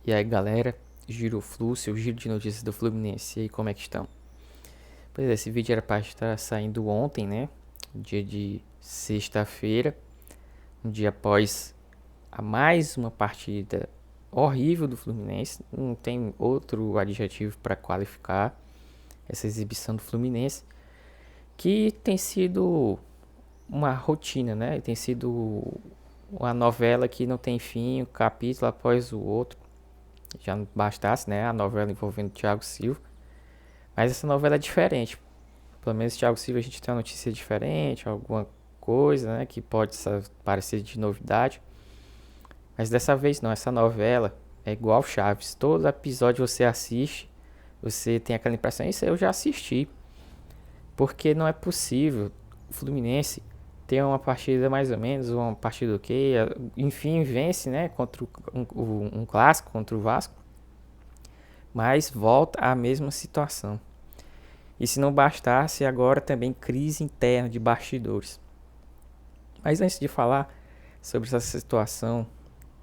E aí, galera, Giro Flu, seu giro de notícias do Fluminense. E aí, como é que estão? Pois é, esse vídeo era para estar saindo ontem, né? Dia de sexta-feira, um dia após a mais uma partida horrível do Fluminense. Não tem outro adjetivo para qualificar essa exibição do Fluminense, que tem sido uma rotina, né? Tem sido uma novela que não tem fim, um capítulo após o outro. Já não bastasse, né, a novela envolvendo o Thiago Silva. Mas essa novela é diferente. Pelo menos o Thiago Silva a gente tem uma notícia diferente, alguma coisa, né, que pode parecer de novidade. Mas dessa vez não, essa novela é igual Chaves. Todo episódio você assiste, você tem aquela impressão, isso eu já assisti. Porque não é possível o Fluminense ter uma partida mais ou menos, uma partida ok, enfim, vence, né, contra um clássico, contra o Vasco, mas volta à mesma situação. E se não bastasse, agora também crise interna de bastidores. Mas antes de falar sobre essa situação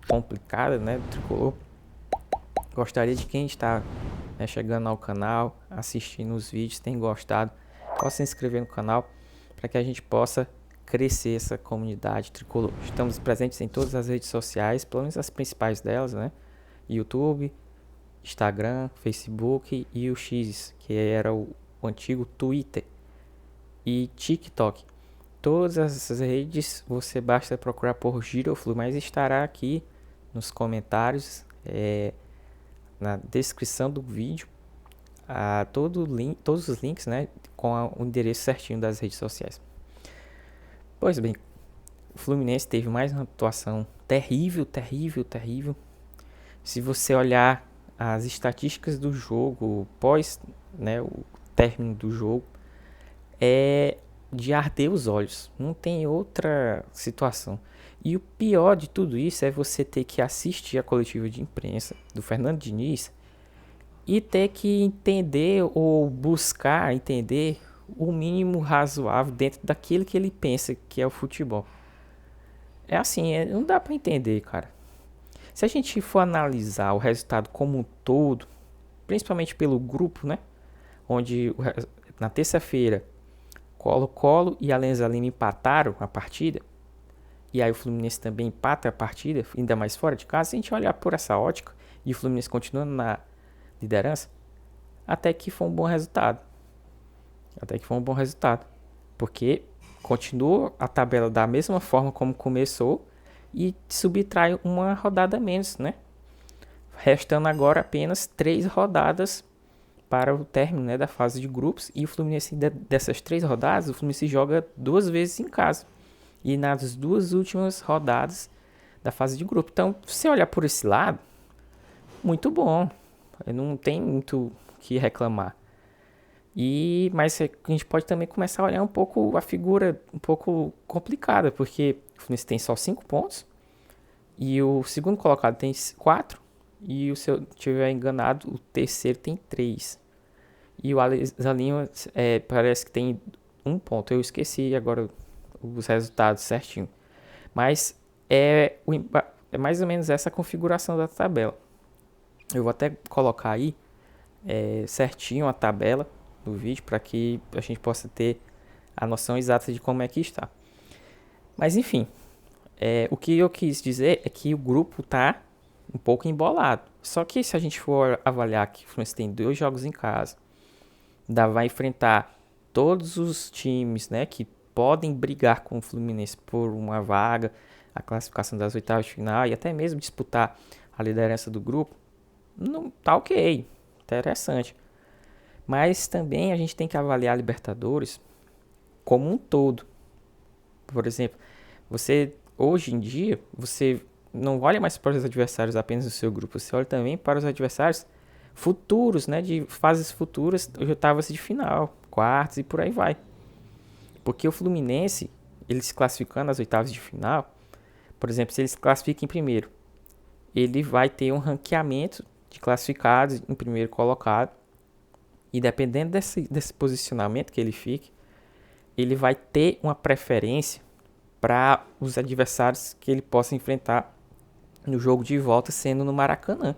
complicada, né, do Tricolor, gostaria de quem está, né, chegando ao canal, assistindo os vídeos, tem gostado, possa se inscrever no canal para que a gente possa crescer essa comunidade tricolor. Estamos presentes em todas as redes sociais, pelo menos as principais delas, né? YouTube, Instagram, Facebook e o X, que era o antigo Twitter, e TikTok. Todas essas redes você basta procurar por Giroflu, mas estará aqui nos comentários, na descrição do vídeo, todos os links, né, com o endereço certinho das redes sociais. Pois bem, o Fluminense teve mais uma atuação terrível, terrível, terrível. Se você olhar as estatísticas do jogo pós, né, o término do jogo, é de arder os olhos. Não tem outra situação. E o pior de tudo isso é você ter que assistir a coletiva de imprensa do Fernando Diniz e ter que entender ou buscar entender o mínimo razoável dentro daquilo que ele pensa que é o futebol. É assim, não dá para entender, cara. Se a gente for analisar o resultado como um todo, principalmente pelo grupo, né? Onde na terça-feira Colo-Colo e Alianza Lima empataram a partida, e aí o Fluminense também empata a partida, ainda mais fora de casa. Se a gente olhar por essa ótica e o Fluminense continuando na liderança, até que foi um bom resultado. Porque continua a tabela da mesma forma como começou e subtrai uma rodada a menos, né? Restando agora apenas 3 rodadas para o término, né, da fase de grupos. E o Fluminense, dessas 3 rodadas, o Fluminense joga 2 vezes em casa. E nas 2 últimas rodadas da fase de grupo. Então, se você olhar por esse lado, muito bom. Não tem muito o que reclamar. Mas a gente pode também começar a olhar um pouco a figura um pouco complicada, porque o Fluminense tem só 5 pontos e o segundo colocado tem 4 e, se eu estiver enganado, o terceiro tem 3. E o Alianza Lima parece que tem 1 ponto. Eu esqueci agora os resultados certinho. Mas é mais ou menos essa configuração da tabela. Eu vou até colocar aí certinho a tabela do vídeo para que a gente possa ter a noção exata de como é que está. Mas enfim, o que eu quis dizer é que o grupo está um pouco embolado. Só que se a gente for avaliar que o Fluminense tem 2 jogos em casa, ainda vai enfrentar todos os times, né, que podem brigar com o Fluminense por uma vaga, a classificação das oitavas de final e até mesmo disputar a liderança do grupo, não tá ok, interessante. Mas também a gente tem que avaliar a Libertadores como um todo. Por exemplo, hoje em dia, você não olha mais para os adversários apenas do seu grupo, você olha também para os adversários futuros, né, de fases futuras, oitavas de final, quartos e por aí vai. Porque o Fluminense, ele se classificando nas oitavas de final, por exemplo, se ele se classifica em primeiro, ele vai ter um ranqueamento de classificados em primeiro colocado. E dependendo desse posicionamento que ele fique, ele vai ter uma preferência para os adversários que ele possa enfrentar no jogo de volta, sendo no Maracanã.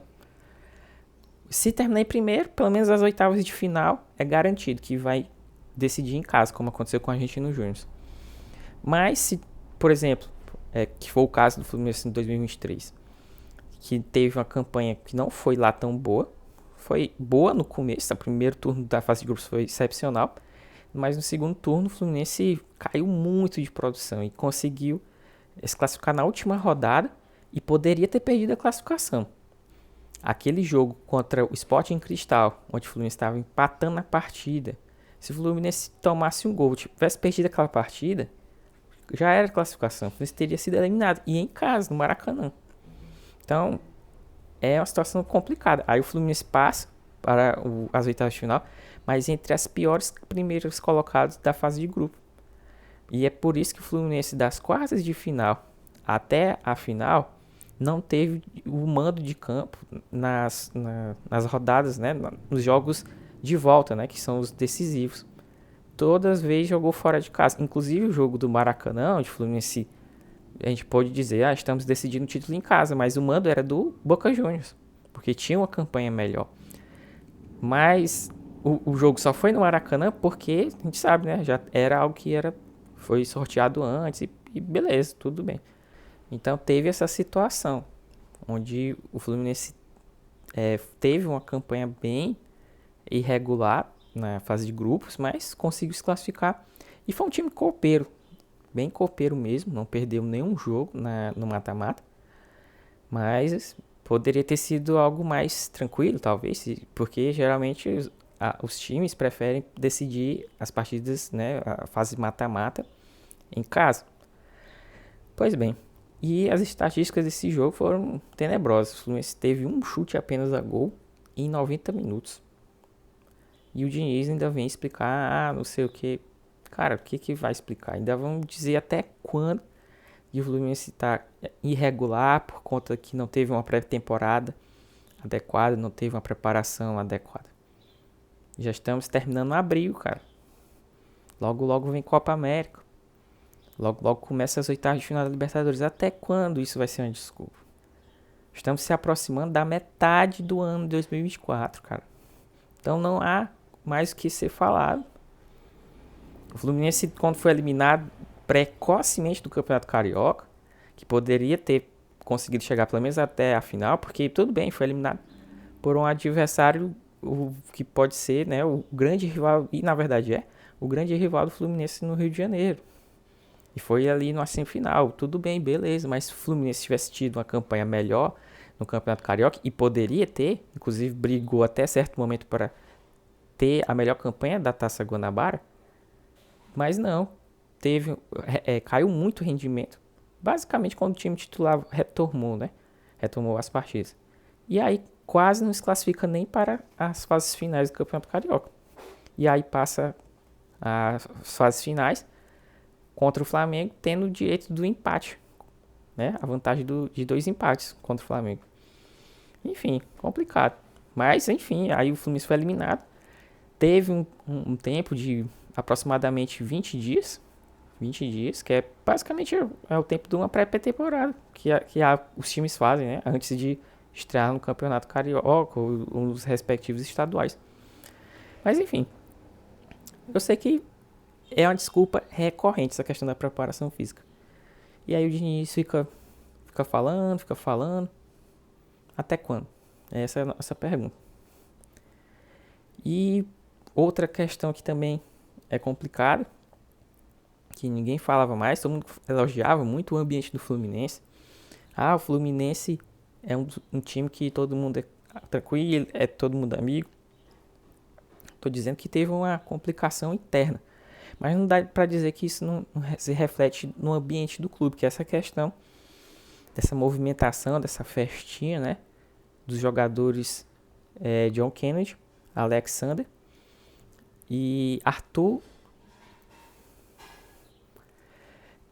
Se terminar em primeiro, pelo menos as oitavas de final é garantido que vai decidir em casa, como aconteceu com a Argentino Júnior. Mas se, por exemplo, que foi o caso do Fluminense em 2023, que teve uma campanha que não foi lá tão boa, foi boa no começo, o primeiro turno da fase de grupos foi excepcional, mas no segundo turno o Fluminense caiu muito de produção e conseguiu se classificar na última rodada e poderia ter perdido a classificação. Aquele jogo contra o Sporting Cristal, onde o Fluminense estava empatando a partida, se o Fluminense tomasse um gol, tivesse perdido aquela partida, já era classificação. O Fluminense teria sido eliminado. E em casa, no Maracanã. Então, é uma situação complicada. Aí o Fluminense passa para as oitavas de final, mas entre as piores primeiros colocados da fase de grupo. E é por isso que o Fluminense, das quartas de final até a final, não teve o mando de campo nas rodadas, né, nos jogos de volta, né, que são os decisivos. Todas as vezes jogou fora de casa. Inclusive o jogo do Maracanã, onde o Fluminense, a gente pode dizer, estamos decidindo o título em casa, mas o mando era do Boca Juniors, porque tinha uma campanha melhor. Mas o jogo só foi no Maracanã porque a gente sabe, né, já era algo que foi sorteado antes e beleza, tudo bem. Então teve essa situação, onde o Fluminense teve uma campanha bem irregular na fase de grupos, mas conseguiu se classificar. E foi um time copeiro, bem copeiro mesmo, não perdeu nenhum jogo no mata-mata. Mas poderia ter sido algo mais tranquilo, talvez, porque geralmente os times preferem decidir as partidas, né, a fase mata-mata, em casa. Pois bem, e as estatísticas desse jogo foram tenebrosas. O Fluminense teve um chute apenas a gol em 90 minutos. E o Diniz ainda vem explicar, não sei o que. Cara, o que vai explicar? Ainda vão dizer até quando o Fluminense está irregular por conta que não teve uma pré-temporada adequada, não teve uma preparação adequada. Já estamos terminando abril, cara. Logo, logo vem Copa América. Logo, logo começa as oitavas de final da Libertadores. Até quando isso vai ser uma desculpa? Estamos se aproximando da metade do ano de 2024, cara. Então não há mais o que ser falado. O Fluminense, quando foi eliminado precocemente do Campeonato Carioca, que poderia ter conseguido chegar pelo menos até a final, porque tudo bem, foi eliminado por um adversário que pode ser, né, o grande rival, e na verdade o grande rival do Fluminense no Rio de Janeiro. E foi ali na semifinal, tudo bem, beleza, mas se o Fluminense tivesse tido uma campanha melhor no Campeonato Carioca, e poderia ter, inclusive brigou até certo momento para ter a melhor campanha da Taça Guanabara, mas não, caiu muito o rendimento, basicamente quando o time titular retomou as partidas. E aí quase não se classifica nem para as fases finais do Campeonato Carioca. E aí passa as fases finais contra o Flamengo, tendo o direito do empate, né? A vantagem de 2 empates contra o Flamengo. Enfim, complicado. Mas, enfim, aí o Fluminense foi eliminado. Teve um tempo de aproximadamente 20 dias. 20 dias, que é basicamente o tempo de uma pré-temporada que os times fazem, né? Antes de estrear no Campeonato Carioca ou nos respectivos estaduais. Mas, enfim, eu sei que é uma desculpa recorrente essa questão da preparação física. E aí o Diniz fica falando. Até quando? Essa é a nossa pergunta. E outra questão que também é complicada, que ninguém falava mais, todo mundo elogiava muito o ambiente do Fluminense. O Fluminense é um time que todo mundo é tranquilo, é todo mundo amigo. Tô dizendo que teve uma complicação interna. Mas não dá para dizer que isso não se reflete no ambiente do clube, que é essa questão dessa movimentação, dessa festinha, né? Dos jogadores John Kennedy, Alexander e Arthur.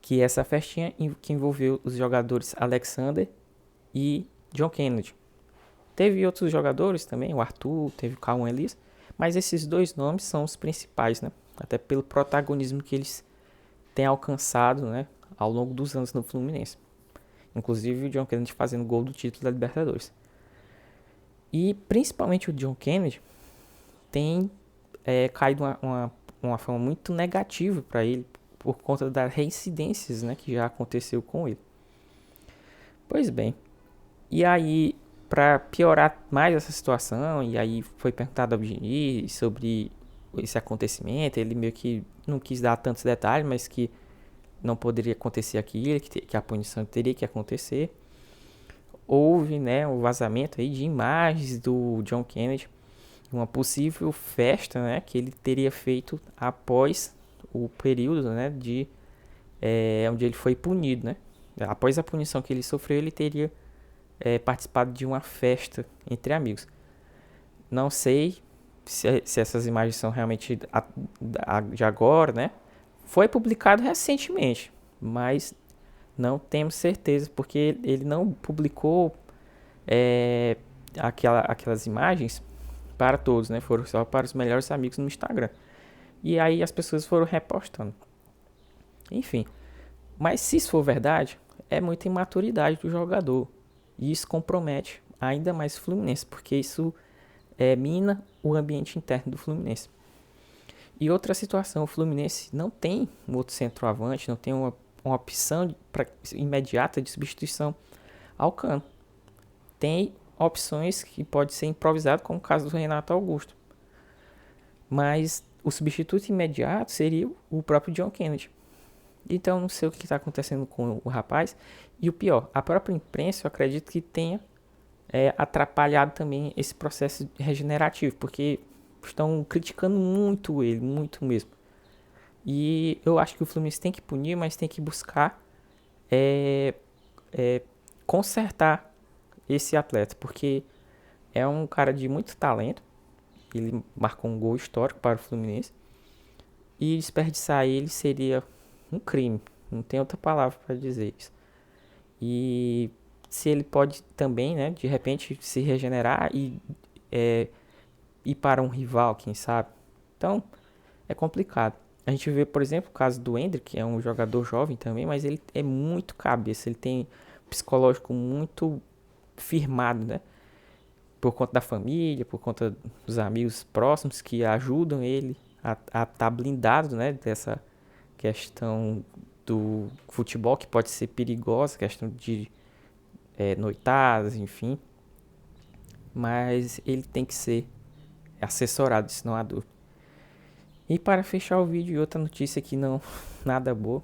Que é essa festinha que envolveu os jogadores Alexander e John Kennedy. Teve outros jogadores também, o Arthur, teve o Cauã Elias, mas esses dois nomes são os principais, né? Até pelo protagonismo que eles têm alcançado, né, ao longo dos anos no Fluminense. Inclusive o John Kennedy fazendo gol do título da Libertadores. E principalmente o John Kennedy tem caído uma forma muito negativa para ele por conta das reincidências, né, que já aconteceu com ele. Pois bem, e aí, para piorar mais essa situação, e aí foi perguntado ao Diniz sobre esse acontecimento, ele meio que não quis dar tantos detalhes, mas que não poderia acontecer aquilo, que a punição teria que acontecer. Houve, né, um vazamento aí de imagens do John Kennedy, uma possível festa, né, que ele teria feito após o período, né, de onde ele foi punido, né. Após a punição que ele sofreu, ele teria participado de uma festa entre amigos. Não sei se essas imagens são realmente de agora, né? Foi publicado recentemente, mas não temos certeza, porque ele não publicou aquelas imagens para todos, né? Foram só para os melhores amigos no Instagram. E aí as pessoas foram repostando. Enfim, mas se isso for verdade, é muita imaturidade do jogador. E isso compromete ainda mais o Fluminense, porque isso mina o ambiente interno do Fluminense. E outra situação, o Fluminense não tem um outro centroavante, não tem uma opção imediata de substituição ao Cano. Tem opções que pode ser improvisado, como o caso do Renato Augusto. Mas o substituto imediato seria o próprio John Kennedy. Então não sei o que está acontecendo com o rapaz. E o pior, a própria imprensa, eu acredito que tenha atrapalhado também esse processo regenerativo, porque estão criticando muito ele, muito mesmo. E eu acho que o Fluminense tem que punir, mas tem que buscar consertar esse atleta, porque é um cara de muito talento. Ele marcou um gol histórico para o Fluminense, e desperdiçar ele seria um crime. Não tem outra palavra para dizer isso. E se ele pode também, né, de repente se regenerar e ir para um rival, quem sabe. Então, é complicado. A gente vê, por exemplo, o caso do Endrick, que é um jogador jovem também, mas ele é muito cabeça, ele tem um psicológico muito firmado, né? Por conta da família, por conta dos amigos próximos que ajudam ele a estar blindado, né, dessa questão do futebol que pode ser perigosa, questão de noitadas, enfim. Mas ele tem que ser assessorado, isso não há dúvida. E para fechar o vídeo, outra notícia que não nada boa.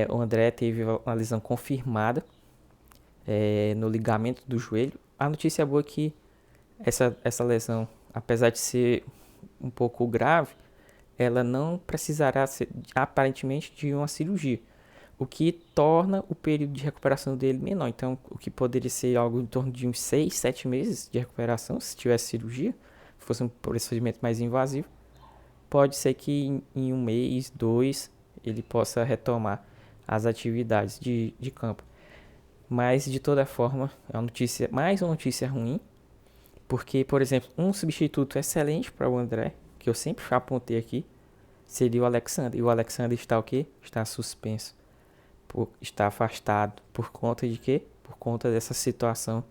O André teve uma lesão confirmada no ligamento do joelho. A notícia boa é que essa lesão, apesar de ser um pouco grave, ela não precisará ser, aparentemente, de uma cirurgia, o que torna o período de recuperação dele menor. Então, o que poderia ser algo em torno de uns 6, 7 meses de recuperação, se tivesse cirurgia, fosse um procedimento mais invasivo, pode ser que em um mês, 2, ele possa retomar as atividades de campo. Mas, de toda forma, é mais uma notícia ruim, porque, por exemplo, um substituto excelente para o André, que eu sempre apontei aqui, seria o Alexandre. E o Alexandre está o quê? Está suspenso. Está afastado. Por conta de quê? Por conta dessa situação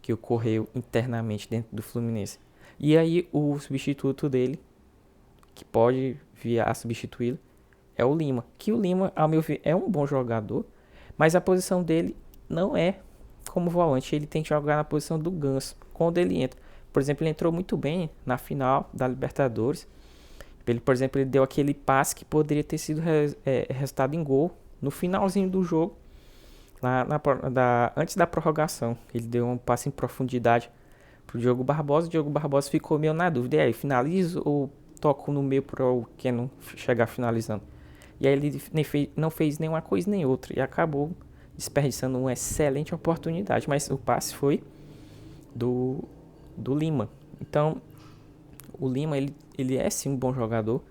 que ocorreu internamente dentro do Fluminense. E aí o substituto dele, que pode vir a substituí-lo, é o Lima. Que o Lima, ao meu ver, é um bom jogador, mas a posição dele não é como volante. Ele tem que jogar na posição do Ganso, quando ele entra. Por exemplo, ele entrou muito bem na final da Libertadores. Ele, por exemplo, ele deu aquele passe que poderia ter sido resultado em gol no finalzinho do jogo, lá antes da prorrogação. Ele deu um passe em profundidade pro Diogo Barbosa. O Diogo Barbosa ficou meio na dúvida. E aí, finalizo ou toco no meio para o Keno chegar finalizando? E aí ele não fez nenhuma coisa nem outra e acabou desperdiçando uma excelente oportunidade. Mas o passe foi do Lima. Então, o Lima, ele é sim um bom jogador,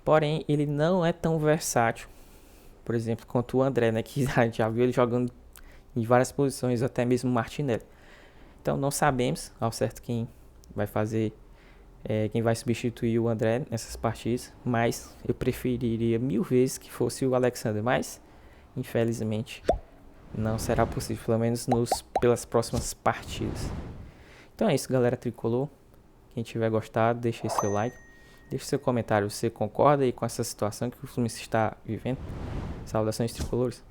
porém, ele não é tão versátil, por exemplo, quanto o André, né, que já viu ele jogando em várias posições, até mesmo o Martinelli. Então, não sabemos ao certo quem vai substituir o André nessas partidas, mas eu preferiria 1000 vezes que fosse o Alexandre, mas, infelizmente, não será possível, pelo menos pelas próximas partidas. Então é isso, galera tricolor. Quem tiver gostado, deixe aí seu like. Deixe seu comentário. Você concorda aí com essa situação que o Fluminense está vivendo? Saudações tricolores.